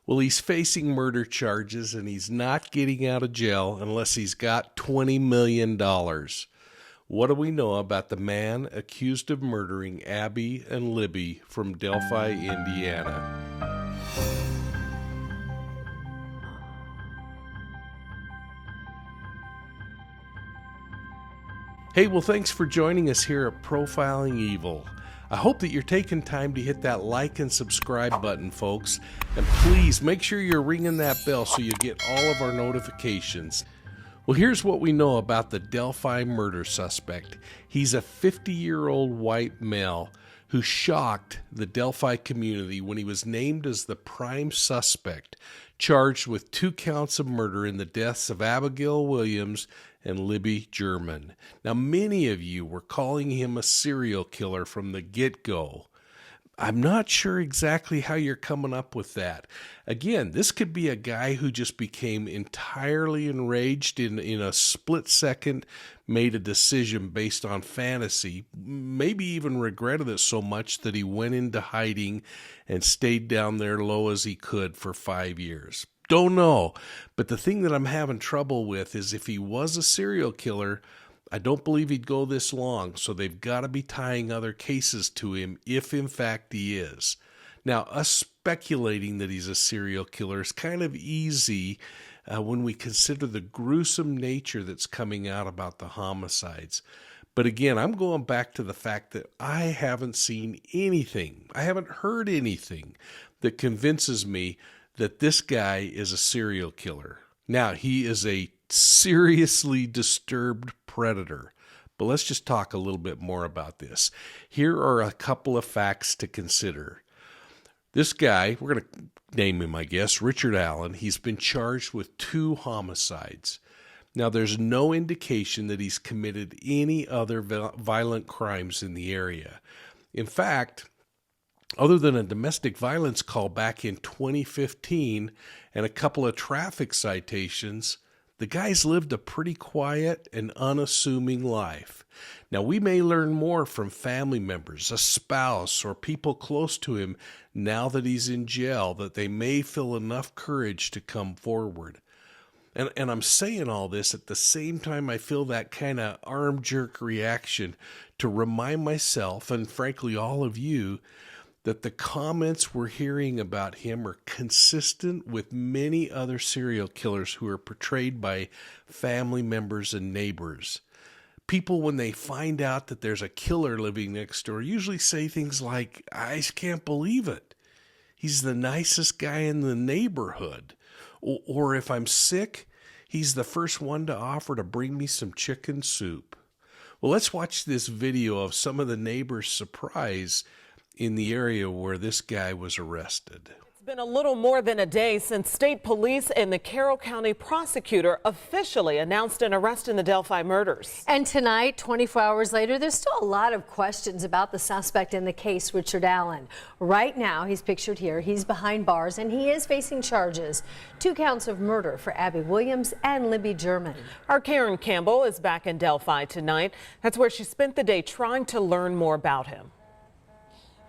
Well, he's facing murder charges, and he's not getting out of jail unless he's got $20 million. What do we know about the man accused of murdering Abby and Libby from Delphi, Indiana? Hey, well, thanks for joining us here at Profiling Evil. I hope that you're taking time to hit that like and subscribe button, folks. And please make sure you're ringing that bell so you get all of our notifications. Well, here's what we know about the Delphi murder suspect. He's a 50-year-old white male who shocked the Delphi community when he was named as the prime suspect, charged with 2 counts of murder in the deaths of Abigail Williams and Libby German. Now, many of you were calling him a serial killer from the get-go. I'm not sure exactly how you're coming up with that. Again, this could be a guy who just became entirely enraged in a split second, made a decision based on fantasy, maybe even regretted it so much that he went into hiding and stayed down there low as he could for 5 years. Don't know. But the thing that I'm having trouble with is if he was a serial killer, I don't believe he'd go this long. So they've got to be tying other cases to him if in fact he is. Now, us speculating that he's a serial killer is kind of easy when we consider the gruesome nature that's coming out about the homicides. But again, I'm going back to the fact that I haven't seen anything, I haven't heard anything that convinces me that this guy is a serial killer. Now, he is a seriously disturbed predator. But let's just talk a little bit more about this. Here are a couple of facts to consider. This guy, we're going to name him, I guess, Richard Allen. He's been charged with 2 homicides. Now, there's no indication that he's committed any other violent crimes in the area. In fact, other than a domestic violence call back in 2015 and a couple of traffic citations, the guy's lived a pretty quiet and unassuming life. Now, we may learn more from family members, a spouse, or people close to him now that he's in jail that they may feel enough courage to come forward. And I'm saying all this at the same time I feel that kind of arm jerk reaction to remind myself, and frankly all of you, that the comments we're hearing about him are consistent with many other serial killers who are portrayed by family members and neighbors. People, when they find out that there's a killer living next door, usually say things like, "I can't believe it. He's the nicest guy in the neighborhood." Or if I'm sick, he's the first one to offer to bring me some chicken soup. Well, let's watch this video of some of the neighbors' surprise in the area where this guy was arrested. It's been a little more than a day since state police and the Carroll County prosecutor officially announced an arrest in the Delphi murders. And tonight, 24 hours later, there's still a lot of questions about the suspect in the case, Richard Allen. Right now, he's pictured here. He's behind bars and he is facing charges. 2 counts of murder for Abby Williams and Libby German. Our Karen Campbell is back in Delphi tonight. That's where she spent the day trying to learn more about him.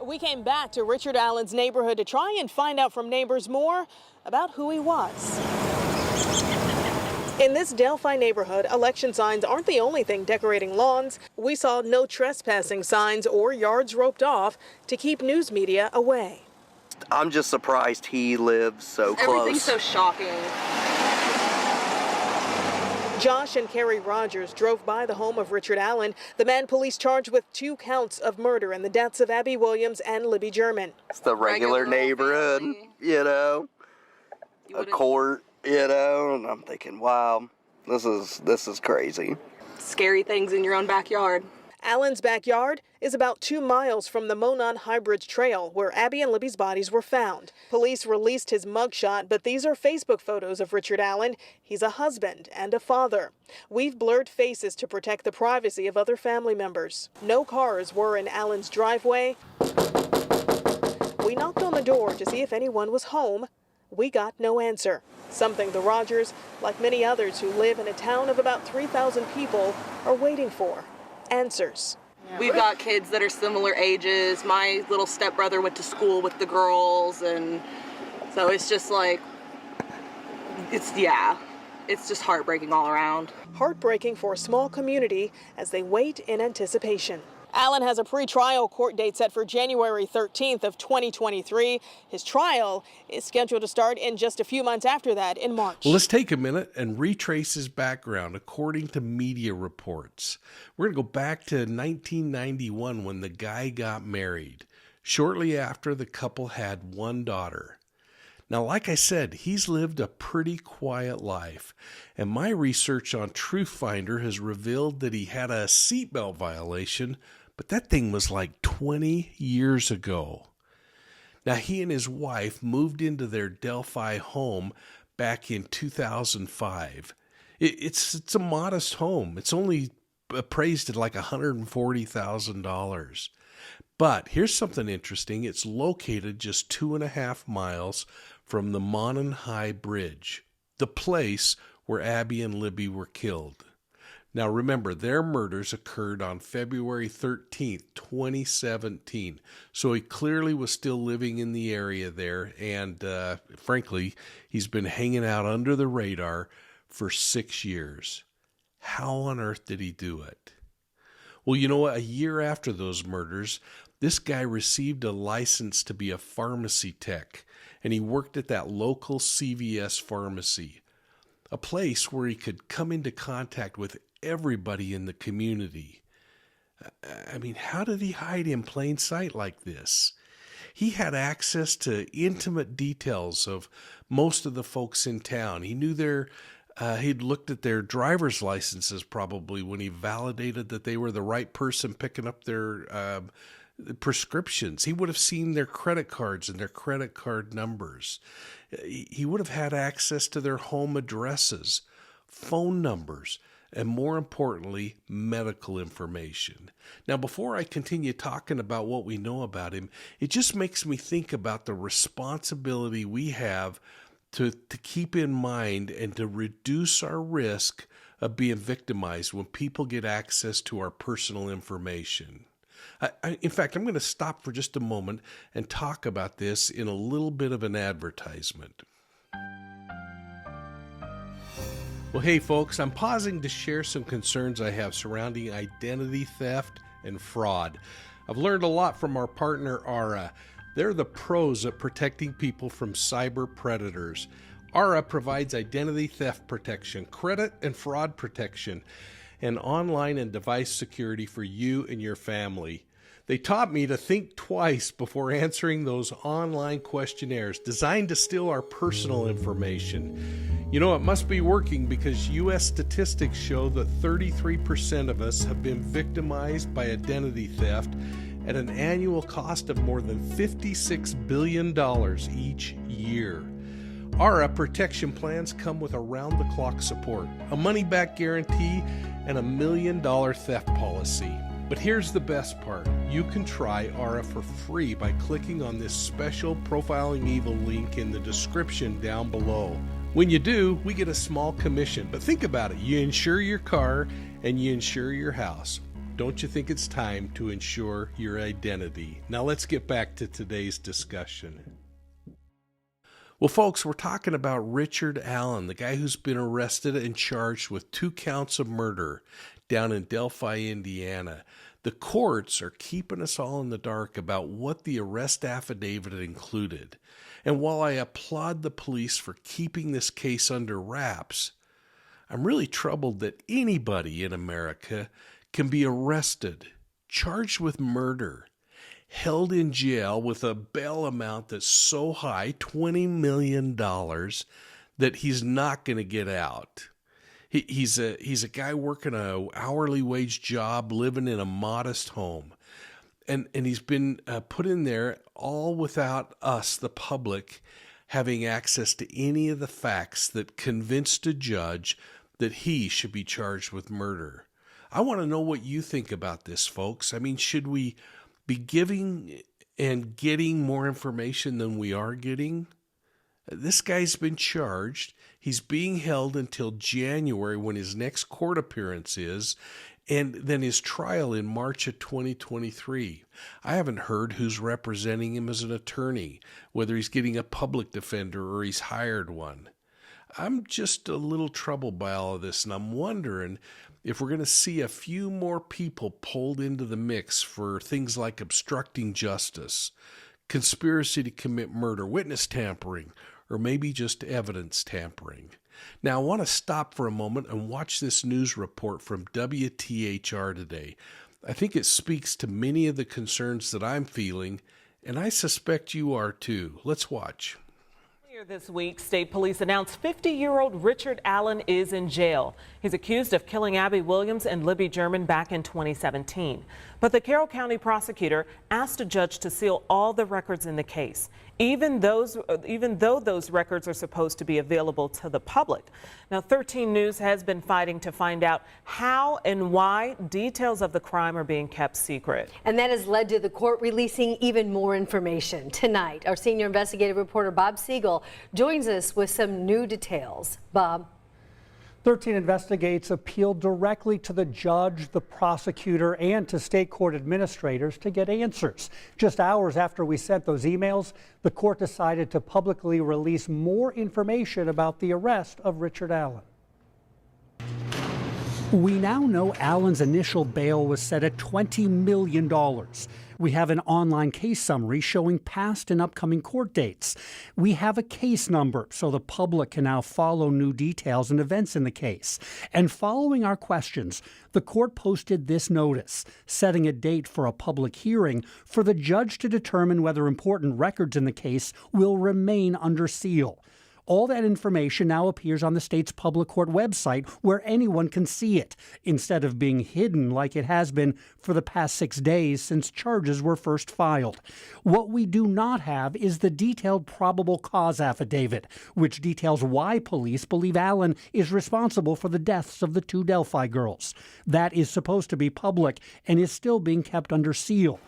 We came back to Richard Allen's neighborhood to try and find out from neighbors more about who he was. In this Delphi neighborhood, election signs aren't the only thing decorating lawns. We saw no trespassing signs or yards roped off to keep news media away. I'm just surprised he lives so close. Everything's so shocking. Josh and Carrie Rogers drove by the home of Richard Allen, the man police charged with 2 counts of murder in the deaths of Abby Williams and Libby German. It's the regular neighborhood, you know, a court, you know, and I'm thinking, wow, this is crazy. Scary things in your own backyard. Allen's backyard is about 2 miles from the Monon High Bridge Trail, where Abby and Libby's bodies were found. Police released his mugshot, but these are Facebook photos of Richard Allen. He's a husband and a father. We've blurred faces to protect the privacy of other family members. No cars were in Allen's driveway. We knocked on the door to see if anyone was home. We got no answer. Something the Rogers, like many others who live in a town of about 3,000 people, are waiting for. Answers. We've got kids that are similar ages. My little stepbrother went to school with the girls, and So it's just like, it's just heartbreaking all around. Heartbreaking for a small community as they wait in anticipation. Allen has a pre-trial court date set for January 13th of 2023. His trial is scheduled to start in just a few months after that in March. Well, let's take a minute and retrace his background according to media reports. We're going to go back to 1991 when the guy got married. Shortly after, the couple had one daughter. Now, like I said, he's lived a pretty quiet life, and my research on Truth Finder has revealed that he had a seatbelt violation, but that thing was like 20 years ago. Now, he and his wife moved into their Delphi home back in 2005. It's a modest home. It's only appraised at like $140,000. But here's something interesting. It's located just 2.5 miles from the Monon High Bridge, the place where Abby and Libby were killed. Now remember, their murders occurred on February 13th, 2017. So he clearly was still living in the area there, and frankly, he's been hanging out under the radar for 6 years. How on earth did he do it? Well, you know what? A year after those murders, this guy received a license to be a pharmacy tech, and he worked at that local CVS pharmacy, a place where he could come into contact with everybody in the community. I mean, how did he hide in plain sight like this? He had access to intimate details of most of the folks in town. He knew he'd looked at their driver's licenses probably when he validated that they were the right person picking up their prescriptions. He would have seen their credit cards and their credit card numbers. He would have had access to their home addresses, phone numbers, and more importantly, medical information. Now, before I continue talking about what we know about him, it just makes me think about the responsibility we have to keep in mind and to reduce our risk of being victimized when people get access to our personal information. In fact, I'm going to stop for just a moment and talk about this in a little bit of an advertisement. Well, hey folks, I'm pausing to share some concerns I have surrounding identity theft and fraud. I've learned a lot from our partner, Aura. They're the pros at protecting people from cyber predators. Aura provides identity theft protection, credit and fraud protection, and online and device security for you and your family. They taught me to think twice before answering those online questionnaires designed to steal our personal information. You know, it must be working because U.S. statistics show that 33% of us have been victimized by identity theft at an annual cost of more than $56 billion each year. Aura protection plans come with around-the-clock support, a money-back guarantee, and $1 million theft policy. But here's the best part. You can try Aura for free by clicking on this special Profiling Evil link in the description down below. When you do, we get a small commission. But think about it. You insure your car and you insure your house. Don't you think it's time to insure your identity? Now let's get back to today's discussion. Well, folks, we're talking about Richard Allen, the guy who's been arrested and charged with 2 counts of murder down in Delphi, Indiana. The courts are keeping us all in the dark about what the arrest affidavit included. And while I applaud the police for keeping this case under wraps, I'm really troubled that anybody in America can be arrested, charged with murder, held in jail with a bail amount that's so high, $20 million, that he's not going to get out. He's a guy working an hourly wage job, living in a modest home. And he's been put in there all without us, the public, having access to any of the facts that convinced a judge that he should be charged with murder. I want to know what you think about this, folks. I mean, should we be giving and getting more information than we are getting? This guy's been charged. He's being held until January when his next court appearance is. And then his trial in March of 2023. I haven't heard who's representing him as an attorney, whether he's getting a public defender or he's hired one. I'm just a little troubled by all of this, and I'm wondering if we're going to see a few more people pulled into the mix for things like obstructing justice, conspiracy to commit murder, witness tampering, or maybe just evidence tampering. Now, I want to stop for a moment and watch this news report from WTHR today. I think it speaks to many of the concerns that I'm feeling, and I suspect you are too. Let's watch. Earlier this week, state police announced 50-year-old Richard Allen is in jail. He's accused of killing Abby Williams and Libby German back in 2017. But the Carroll County prosecutor asked a judge to seal all the records in the case, even though those records are supposed to be available to the public. Now, 13 News has been fighting to find out how and why details of the crime are being kept secret. And that has led to the court releasing even more information. Tonight, our senior investigative reporter Bob Siegel joins us with some new details. Bob. 13 Investigates appealed directly to the judge, the prosecutor, and to state court administrators to get answers. Just hours after we sent those emails, the court decided to publicly release more information about the arrest of Richard Allen. We now know Allen's initial bail was set at $20 million. We have an online case summary showing past and upcoming court dates. We have a case number so the public can now follow new details and events in the case. And following our questions, the court posted this notice, setting a date for a public hearing for the judge to determine whether important records in the case will remain under seal. All that information now appears on the state's public court website where anyone can see it, instead of being hidden like it has been for the past 6 days since charges were first filed. What we do not have is the detailed probable cause affidavit, which details why police believe Allen is responsible for the deaths of the 2 Delphi girls. That is supposed to be public and is still being kept under seal.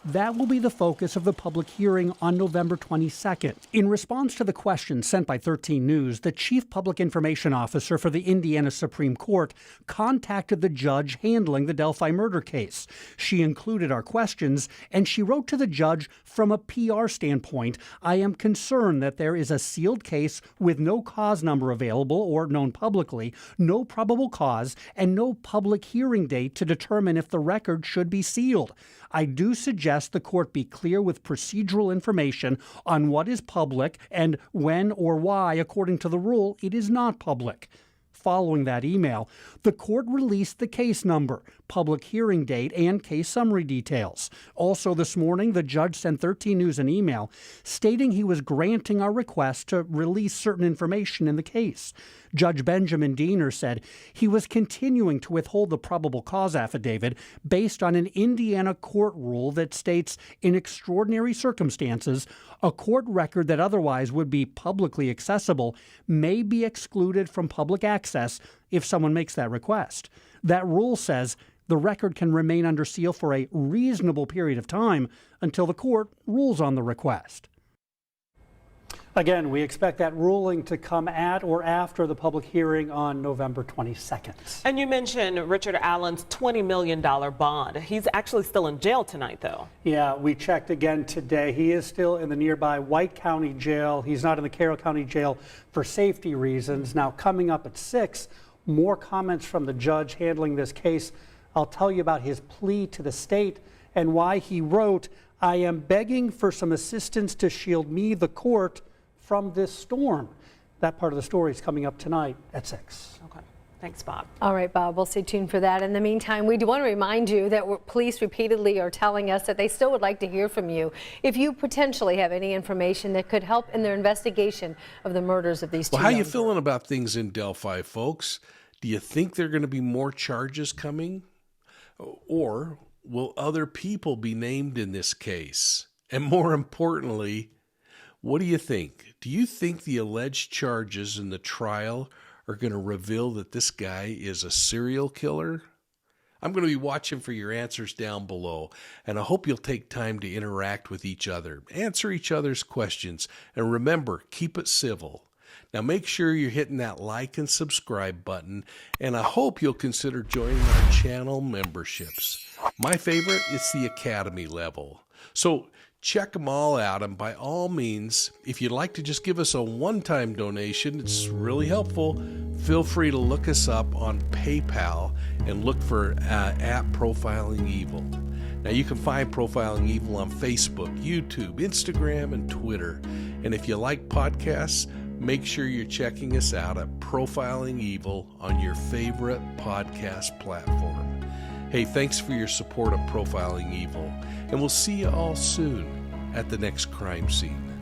That will be the focus of the public hearing on November 22nd. In response to the questions sent by 13 News, the Chief Public Information Officer for the Indiana Supreme Court contacted the judge handling the Delphi murder case. She included our questions, and she wrote to the judge, from a PR standpoint, I am concerned that there is a sealed case with no cause number available or known publicly, no probable cause, and no public hearing date to determine if the record should be sealed. I do suggest the court be clear with procedural information on what is public and when or why, according to the rule, it is not public. Following that email, the court released the case number, public hearing date, and case summary details. Also this morning, the judge sent 13 News an email stating he was granting our request to release certain information in the case. Judge Benjamin Diener said he was continuing to withhold the probable cause affidavit based on an Indiana court rule that states, in extraordinary circumstances, a court record that otherwise would be publicly accessible may be excluded from public access if someone makes that request. That rule says the record can remain under seal for a reasonable period of time until the court rules on the request. Again, we expect that ruling to come at or after the public hearing on November 22nd. And you mentioned Richard Allen's $20 million bond. He's actually still in jail tonight, though. Yeah, we checked again today. He is still in the nearby White County Jail. He's not in the Carroll County Jail for safety reasons. Now, coming up at 6, more comments from the judge handling this case. I'll tell you about his plea to the state and why he wrote, I am begging for some assistance to shield me, the court, from this storm. That part of the story is coming up tonight at 6. Okay. Thanks, Bob. All right, Bob, we'll stay tuned for that. In the meantime, we do want to remind you that police repeatedly are telling us that they still would like to hear from you if you potentially have any information that could help in their investigation of the murders of these 2 Well, how young you girls. feeling about things in Delphi, folks? Do you think there are going to be more charges coming? Or will other people be named in this case? And more importantly, what do you think? Do you think the alleged charges in the trial are going to reveal that this guy is a serial killer? I'm going to be watching for your answers down below, and I hope you'll take time to interact with each other, answer each other's questions, and remember, keep it civil. Now make sure you're hitting that like and subscribe button, and I hope you'll consider joining our channel memberships. My favorite is the Academy level. So check them all out, and by all means, if you'd like to just give us a one-time donation, it's really helpful. Feel free to look us up on PayPal and look for at Profiling Evil. Now you can find Profiling Evil on Facebook, YouTube, Instagram, and Twitter. And if you like podcasts, make sure you're checking us out at Profiling Evil on your favorite podcast platform. Hey, thanks for your support of Profiling Evil, and we'll see you all soon at the next crime scene.